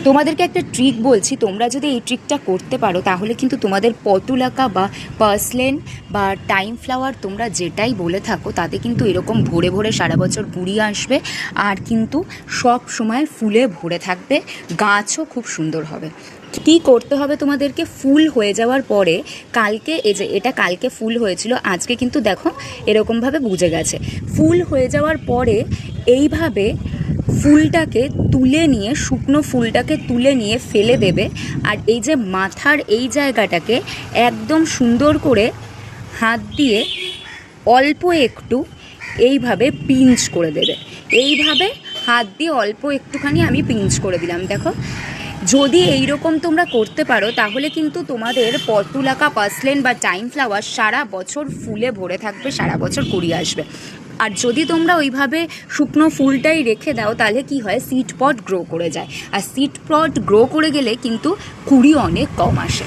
তোমাদেরকে একটা ট্রিক বলছি, তোমরা যদি এই ট্রিকটা করতে পারো তাহলে কিন্তু তোমাদের পটুলাকা বা পার্সলেন বা টাইম ফ্লাওয়ার তোমরা যেটাই বলে থাকো তাতে কিন্তু এরকম ভরে ভরে সারা বছর কুড়ি আসবে, আর কিন্তু সব সময় ফুলে ভরে থাকবে, গাছও খুব সুন্দর হবে। কী করতে হবে তোমাদেরকে, ফুল হয়ে যাওয়ার পরে কালকে এটা কালকে ফুল হয়েছিল, আজকে কিন্তু দেখো এরকমভাবে বুঝে গেছে। ফুল হয়ে যাওয়ার পরে এইভাবে ফুলটাকে তুলে নিয়ে, শুকনো ফুলটাকে তুলে নিয়ে ফেলে দেবে। আর এই যে মাথার এই জায়গাটাকে একদম সুন্দর করে হাত দিয়ে অল্প একটু এইভাবে পিঞ্চ করে দেবে। এইভাবে হাত দিয়ে অল্প একটুখানি আমি পিঞ্চ করে দিলাম। দেখো, যদি এই রকম তোমরা করতে পারো তাহলে কিন্তু তোমাদের পটুলাকা, পার্সলেন বা টাইম ফ্লাওয়ার সারা বছর ফুলে ভরে থাকবে, সারা বছর কুড়ি আসবে। আর যদি তোমরা ওইভাবে শুকনো ফুলটাই রেখে দাও তাহলে কি হয়, সিড পট গ্রো করে যায়, আর সিড পট গ্রো করে গেলে কিন্তু কুড়ি অনেক কম আসে।